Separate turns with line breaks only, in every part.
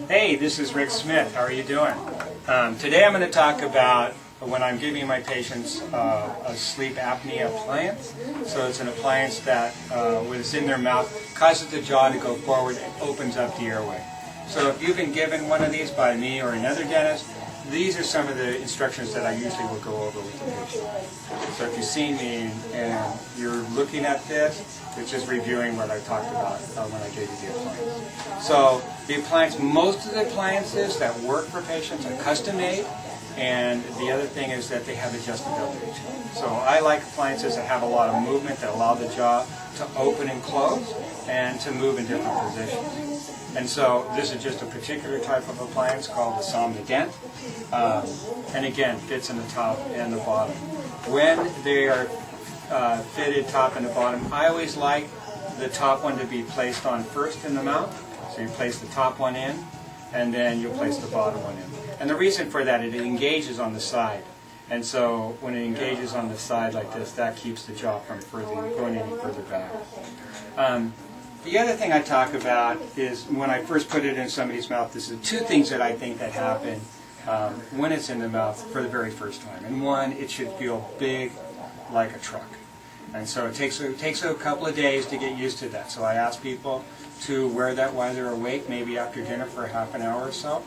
Hey, this is Rick Smith. How are you doing? Today I'm going to talk about when I'm giving my patients a sleep apnea appliance. So it's an appliance that, when it's in their mouth, causes the jaw to go forward and opens up the airway. So if you've been given one of these by me or another dentist, these are some of the instructions that I usually will go over with the patient. So if you've seen me and you're looking at this, it's just reviewing what I talked about when I gave you the appliance. So the appliance, most of the appliances that work for patients are custom made, and the other thing is that they have adjustability. So I like appliances that have a lot of movement that allow the jaw to open and close and to move in different positions. And so this is just a particular type of appliance called the Somnident, and again fits in the top and the bottom. When they are fitted top and the bottom, I always like the top one to be placed on first in the mouth. So you place the top one in, and then you'll place the bottom one in. And the reason for that, it engages on the side. And so when it engages on the side like this, that keeps the jaw from going any further back. The other thing I talk about is when I first put it in somebody's mouth, this is two things that I think that happen when it's in the mouth for the very first time. And one, it should feel big like a truck. And so it takes a couple of days to get used to that. So I ask people to wear that while they're awake, maybe after dinner for a half an hour or so,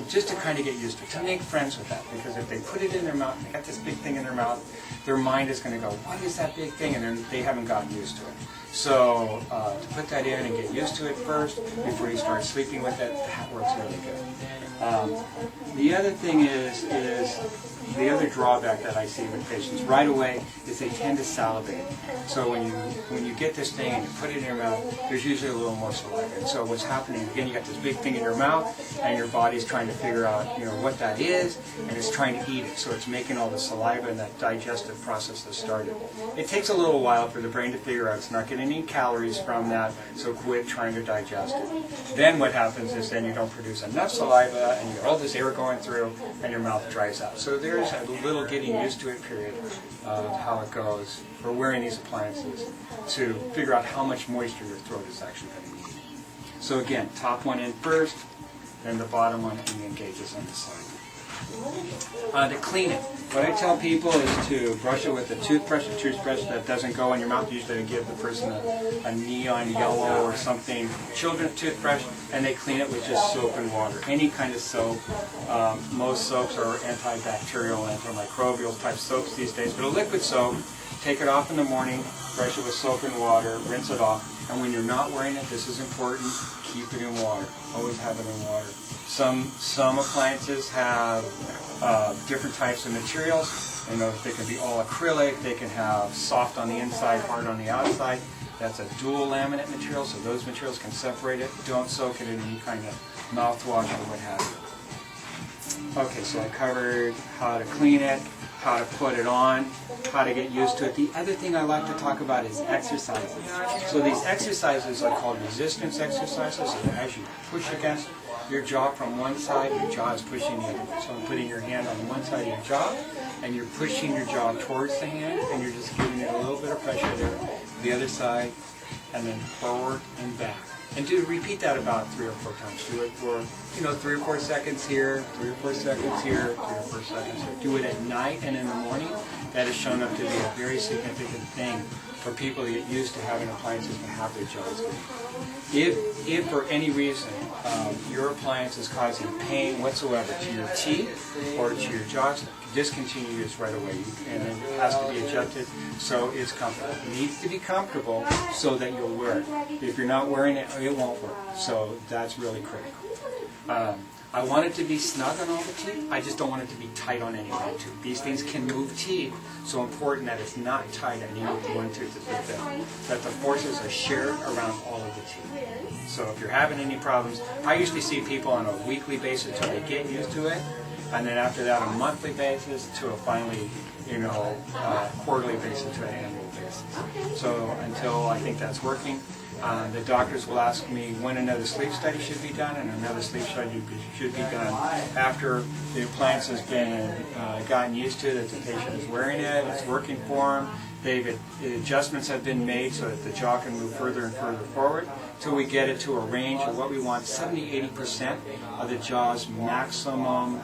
just to kind of get used to it, to make friends with that. Because if they put it in their mouth, and they got this big thing in their mouth, their mind is going to go, what is that big thing? And then they haven't gotten used to it. So to put that in and get used to it first before you start sleeping with it, that works really good. The other thing is the other drawback that I see with patients right away is they tend to salivate. So when you get this thing and you put it in your mouth, there's usually a little more saliva. And so what's happening, again, you got this big thing in your mouth and your body's trying to figure out what that is, and it's trying to eat it. So it's making all the saliva and that digestive process that started. It takes a little while for the brain to figure out it's not getting any calories from that, so quit trying to digest it. Then what happens is then you don't produce enough saliva and you get all this air going through and your mouth dries out. So there's a little getting used to it period of how it goes for wearing these appliances to figure out how much moisture your throat is actually going to need. So again, top one in first, then the bottom one engages on the side. To clean it, what I tell people is to brush it with a toothbrush that doesn't go in your mouth. Usually I give the person a neon yellow or something, children's toothbrush, and they clean it with just soap and water. Any kind of soap. Most soaps are antibacterial, antimicrobial type soaps these days, but a liquid soap, take it off in the morning, brush it with soap and water, rinse it off, and when you're not wearing it, this is important, keep it in water. Always have it in water. Some appliances have different types of materials. They can be all acrylic, they can have soft on the inside, hard on the outside. That's a dual laminate material, so those materials can separate it. Don't soak it in any kind of mouthwash or what have you. Okay, so I covered how to clean it, how to put it on, how to get used to it. The other thing I like to talk about is exercises. So these exercises are called resistance exercises. So as you push against your jaw from one side, your jaw is pushing the other. So I'm putting your hand on one side of your jaw, and you're pushing your jaw towards the hand, and you're just giving it a little bit of pressure there. The other side, and then forward and back. And repeat that about 3 or 4 times. Do it for 3 or 4 seconds here, 3 or 4 seconds here, 3 or 4 seconds here. Do it at night and in the morning. That has shown up to be a very significant thing for people to get used to having appliances to have their jaws clean. If for any reason your appliance is causing pain whatsoever to your teeth or to your jaws, discontinue use right away, and it has to be adjusted so it's comfortable. It needs to be comfortable so that you'll wear it. If you're not wearing it, it won't work. So that's really critical. I want it to be snug on all the teeth. I just don't want it to be tight on any one tooth. These things can move teeth, so important that it's not tight on any one tooth to fit them. That the forces are shared around all of the teeth. So if you're having any problems, I usually see people on a weekly basis until they get used to it, and then after that a monthly basis to a finally, quarterly basis to an annual basis. So until I think that's working, the doctors will ask me when another sleep study should be done, and another sleep study should be done after the appliance has been gotten used to, that the patient is wearing it, it's working for them, adjustments have been made so that the jaw can move further and further forward. till we get it to a range of what we want, 70-80% of the jaw's maximum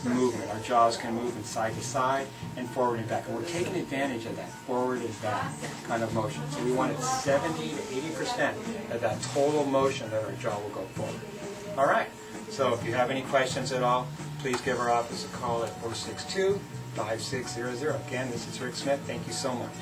movement. Our jaws can move in side to side and forward and back. And we're taking advantage of that forward and back kind of motion. So we want it 70 to 80% of that total motion that our jaw will go forward. All right. So if you have any questions at all, please give our office a call at 462-5600. Again, this is Rick Smith. Thank you so much.